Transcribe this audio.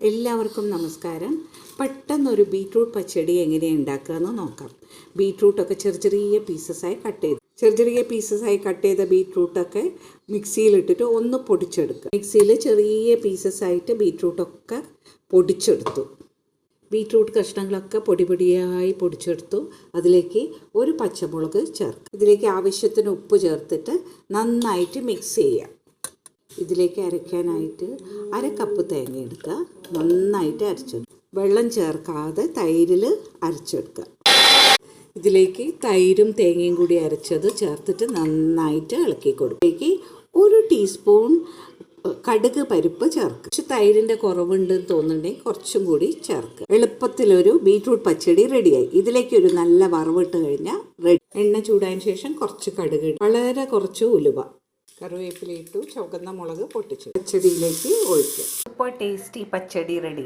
എല്ലാവർക്കും നമസ്കാരം. പെട്ടെന്നൊരു ബീട്രൂട്ട് പച്ചടി എങ്ങനെയാണ് ഉണ്ടാക്കുകയെന്ന് നോക്കാം. ബീട്രൂട്ടൊക്കെ ചെറിയ പീസസായി കട്ട് ചെയ്ത ബീട്രൂട്ടൊക്കെ മിക്സിയിലിട്ടിട്ട് ഒന്ന് പൊടിച്ചെടുക്കുക. മിക്സിയിൽ ചെറിയ പീസസായിട്ട് ബീട്രൂട്ടൊക്കെ പൊടിച്ചെടുത്തു. ബീട്രൂട്ട് കഷ്ണങ്ങളൊക്കെ പൊടിയായി പൊടിച്ചെടുത്തു. അതിലേക്ക് ഒരു പച്ചമുളക് ചേർക്കുക. ഇതിലേക്ക് ആവശ്യത്തിന് ഉപ്പ് ചേർത്തിട്ട് നന്നായിട്ട് മിക്സ് ചെയ്യുക. ഇതിലേക്ക് അരയ്ക്കാനായിട്ട് 1/2 കപ്പ് തേങ്ങ എടുക്കുക. നന്നായിട്ട് അരച്ചെടുക്കുക. വെള്ളം ചേർക്കാതെ തൈരിൽ അരച്ചെടുക്കുക. ഇതിലേക്ക് തൈരും തേങ്ങയും കൂടി അരച്ചത് ചേർത്തിട്ട് നന്നായിട്ട് ഇളക്കി കൊടുക്കുക. ഇതിലേക്ക് 1 ടീസ്പൂൺ കടുക് പരിപ്പ് ചേർക്കുക. കുറച്ച് തൈരിൻ്റെ കുറവുണ്ടെന്ന് തോന്നുന്നുണ്ടെങ്കിൽ കുറച്ചും കൂടി ചേർക്കുക. എളുപ്പത്തിലൊരു ബീട്രൂട്ട് പച്ചടി റെഡിയായി. ഇതിലേക്ക് ഒരു നല്ല വറവിട്ട് കഴിഞ്ഞാൽ റെഡി. എണ്ണ ചൂടായതിനു ശേഷം കുറച്ച് കടുക്, വളരെ കുറച്ച് ഉലുവ, കറിവേപ്പില ഇട്ടു, ചുവന്ന മുളക് പൊട്ടിച്ചു പച്ചടിയിലേക്ക് ഒഴിക്കുക. ഇപ്പോൾ ടേസ്റ്റി പച്ചടി റെഡി.